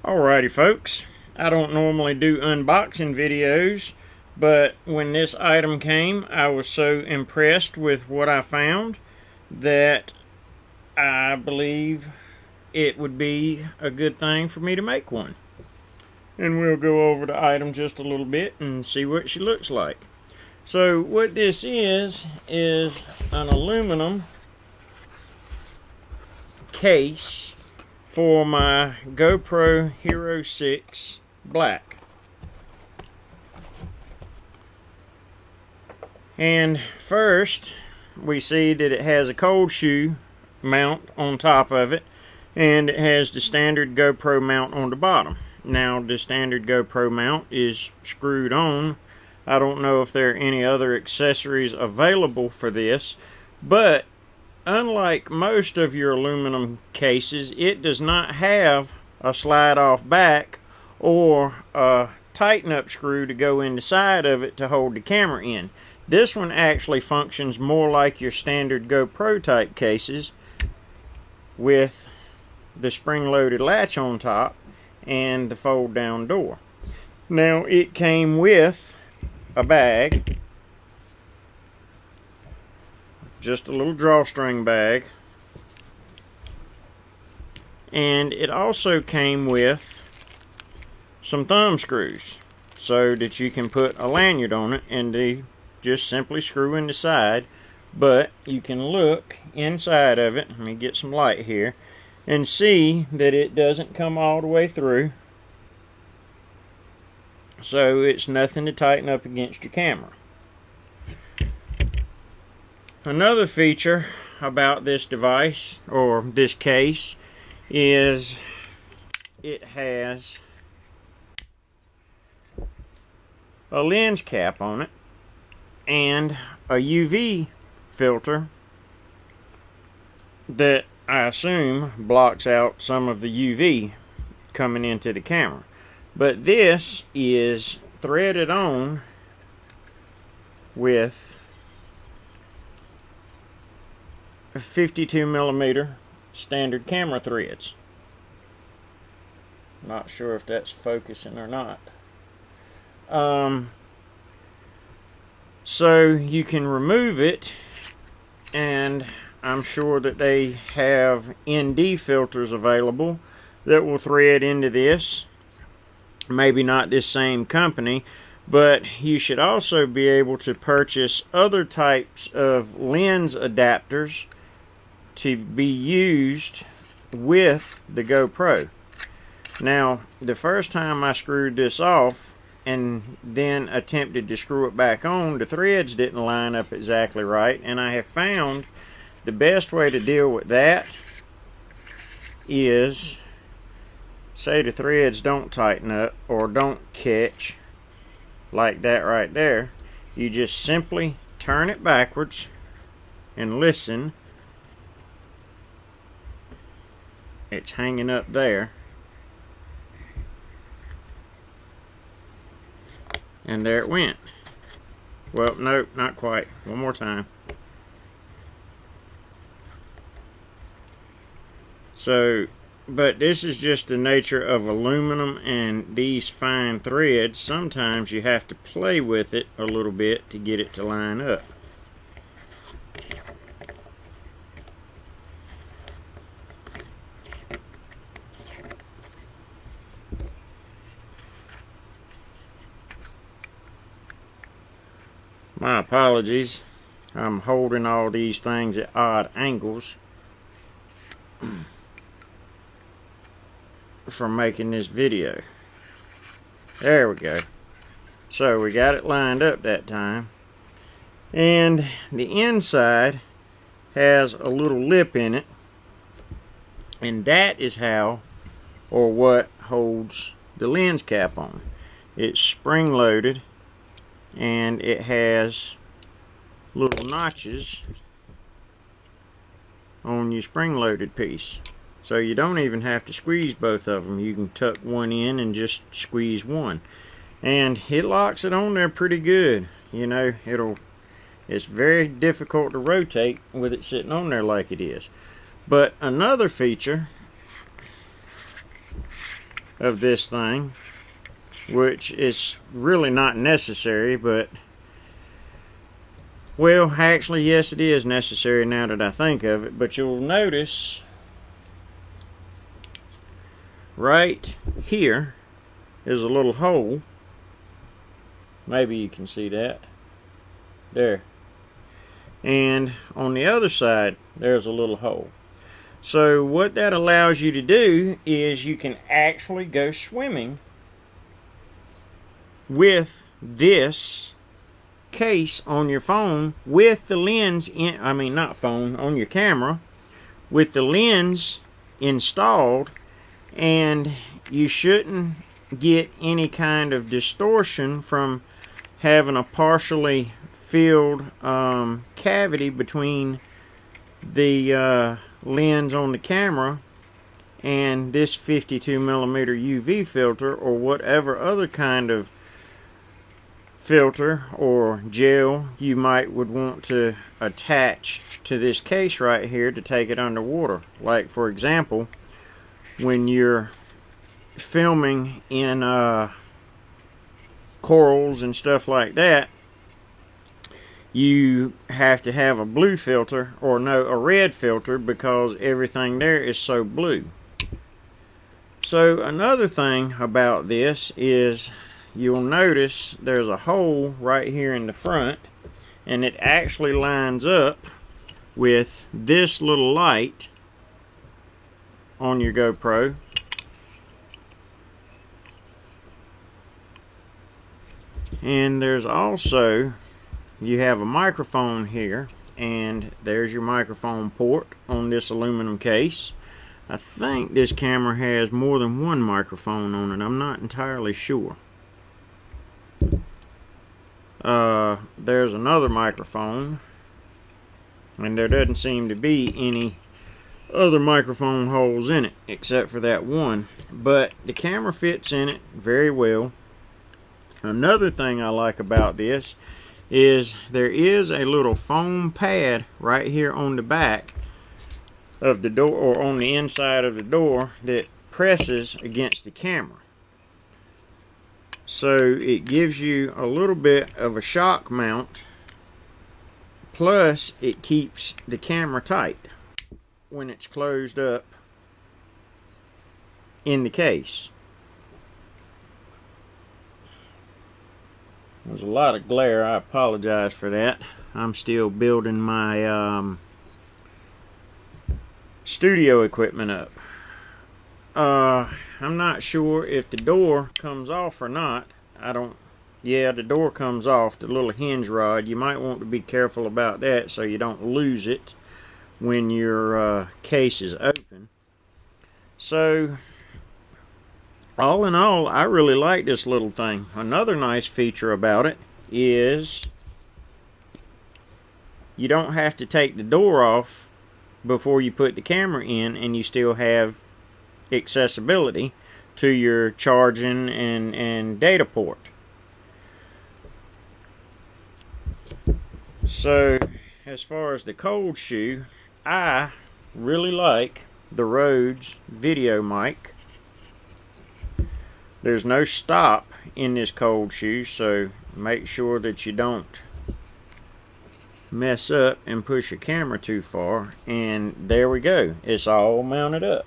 Alrighty folks, I don't normally do unboxing videos, but when this item came, I was so impressed with what I found that I believe it would be a good thing for me to make one. And we'll go over the item just a little bit and see what she looks like. So what this is an aluminum case for my GoPro Hero 6 Black. And first we see that it has a cold shoe mount on top of it, and it has the standard GoPro mount on the bottom. Now the standard GoPro mount is screwed on. I don't know if there are any other accessories available for this, but unlike most of your aluminum cases, it does not have a slide off back or a tighten up screw to go in the side of it to hold the camera in. This one actually functions more like your standard GoPro type cases with the spring-loaded latch on top and the fold down door. Now it came with a bag, just a little drawstring bag, and it also came with some thumb screws so that you can put a lanyard on it and they just simply screw in the side. But you can look inside of it, let me get some light here, and see that it doesn't come all the way through, so it's nothing to tighten up against your camera. Another feature about this device, or this case, is it has a lens cap on it and a UV filter that I assume blocks out some of the UV coming into the camera. But this is threaded on with 52mm standard camera threads. Not sure if that's focusing or not. So you can remove it, and I'm sure that they have ND filters available that will thread into this. Maybe not this same company, but you should also be able to purchase other types of lens adapters to be used with the GoPro. Now, the first time I screwed this off and then attempted to screw it back on, the threads didn't line up exactly right, and I have found the best way to deal with that is, say the threads don't tighten up or don't catch like that right there, you just simply turn it backwards and listen. It's hanging up there, and there it went. Well, nope, not quite. One more time. So, but this is just the nature of aluminum and these fine threads. Sometimes you have to play with it a little bit to get it to line up. My apologies. I'm holding all these things at odd angles for making this video. There we go. So we got it lined up that time, and the inside has a little lip in it, and that is how, or what, holds the lens cap on. It's spring loaded, and it has little notches on your spring loaded piece, so you don't even have to squeeze both of them. You can tuck one in and just squeeze one, and it locks it on there pretty good. You know, it's very difficult to rotate with it sitting on there like it is. But another feature of this thing, which is really not necessary, but well, actually yes, it is necessary now that I think of it. But you'll notice right here is a little hole. Maybe you can see that there, and on the other side there's a little hole. So what that allows you to do is you can actually go swimming with this case on your phone with the lens in, I mean not phone, on your camera with the lens installed, and you shouldn't get any kind of distortion from having a partially filled cavity between the lens on the camera and this 52mm UV filter, or whatever other kind of filter or gel you would want to attach to this case right here to take it underwater. Like for example, when you're filming in corals and stuff like that, you have to have a blue filter, or no, a red filter, because everything there is so blue. So another thing about this is you'll notice there's a hole right here in the front, and it actually lines up with this little light on your GoPro. And there's also, you have a microphone here, and there's your microphone port on this aluminum case. I think this camera has more than one microphone on it. I'm not entirely sure. There's another microphone, and there doesn't seem to be any other microphone holes in it except for that one, but the camera fits in it very well. Another thing I like about this is there is a little foam pad right here on the back of the door, or on the inside of the door, that presses against the camera. So it gives you a little bit of a shock mount, plus it keeps the camera tight when it's closed up in the case. There's a lot of glare. I apologize for that. I'm still building my studio equipment up. I'm not sure if the door comes off or not. Yeah, the door comes off, the little hinge rod. You might want to be careful about that so you don't lose it when your case is open. So all in all, I really like this little thing. Another nice feature about it is you don't have to take the door off before you put the camera in, and you still have accessibility to your charging and data port. So as far as the cold shoe, I really like the Rhodes video mic. There's no stop in this cold shoe, so make sure that you don't mess up and push your camera too far. And there we go, it's all mounted up.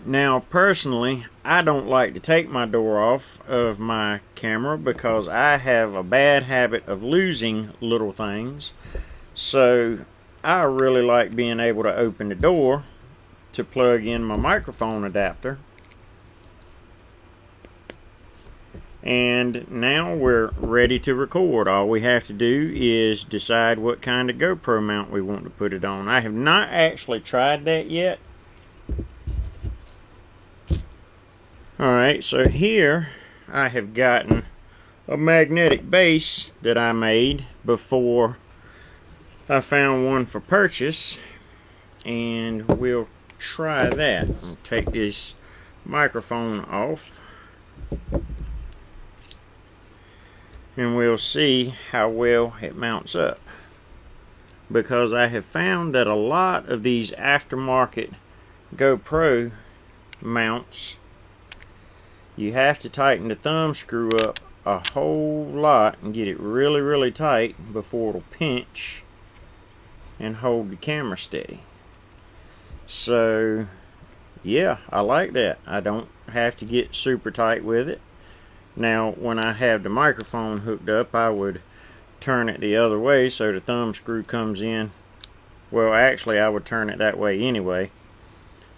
Now personally, I don't like to take my door off of my camera because I have a bad habit of losing little things. So I really like being able to open the door to plug in my microphone adapter. And now we're ready to record. All we have to do is decide what kind of GoPro mount we want to put it on. I have not actually tried that yet. Alright, so here I have gotten a magnetic base that I made before I found one for purchase, and we'll try that. I'll take this microphone off, and we'll see how well it mounts up, because I have found that a lot of these aftermarket GoPro mounts, you have to tighten the thumb screw up a whole lot and get it really, really tight before it'll pinch and hold the camera steady. So yeah, I like that. I don't have to get super tight with it. Now when I have the microphone hooked up, I would turn it the other way so the thumb screw comes in. Well, actually I would turn it that way anyway,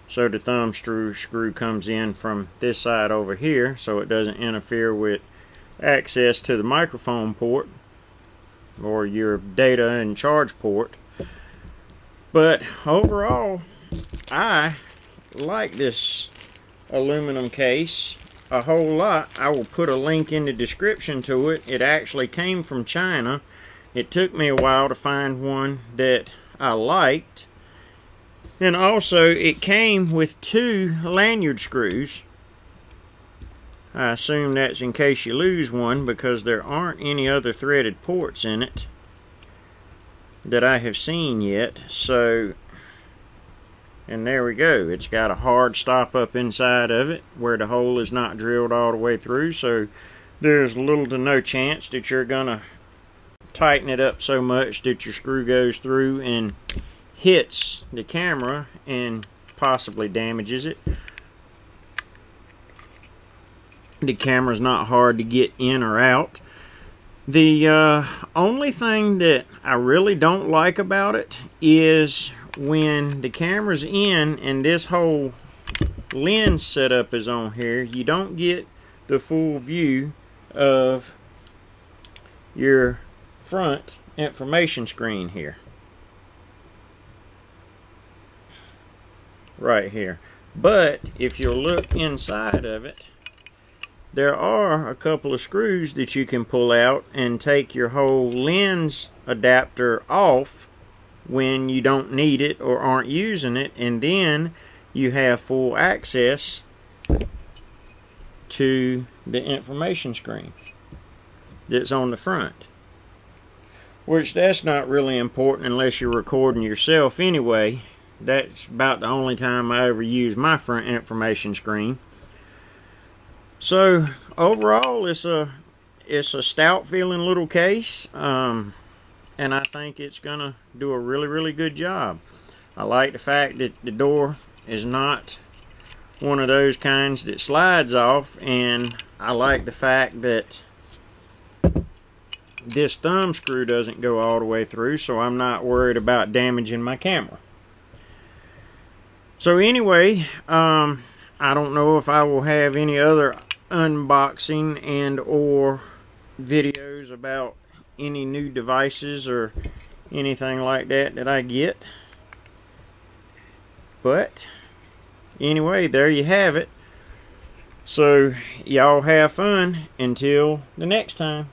so the thumb screw comes in from this side over here, so it doesn't interfere with access to the microphone port or your data and charge port. But overall, I like this aluminum case a whole lot. I will put a link in the description to it. It actually came from China. It took me a while to find one that I liked. And also it came with 2 lanyard screws. I assume that's in case you lose one, because there aren't any other threaded ports in it that I have seen yet. So, and there we go. It's got a hard stop up inside of it where the hole is not drilled all the way through, so there's little to no chance that you're gonna tighten it up so much that your screw goes through and hits the camera and possibly damages it. The camera's not hard to get in or out. The only thing that I really don't like about it is when the camera's in and this whole lens setup is on here, you don't get the full view of your front information screen here. Right here. But if you look inside of it, there are a couple of screws that you can pull out and take your whole lens adapter off when you don't need it or aren't using it, and then you have full access to the information screen that's on the front. Which that's not really important unless you're recording yourself anyway. That's about the only time I ever use my front information screen. So overall, it's a stout feeling little case, and I think it's gonna do a really, really good job. I like the fact that the door is not one of those kinds that slides off, and I like the fact that this thumb screw doesn't go all the way through, so I'm not worried about damaging my camera. So anyway, I don't know if I will have any other unboxing and or videos about any new devices or anything like that I get. But anyway, there you have it. So y'all have fun until the next time.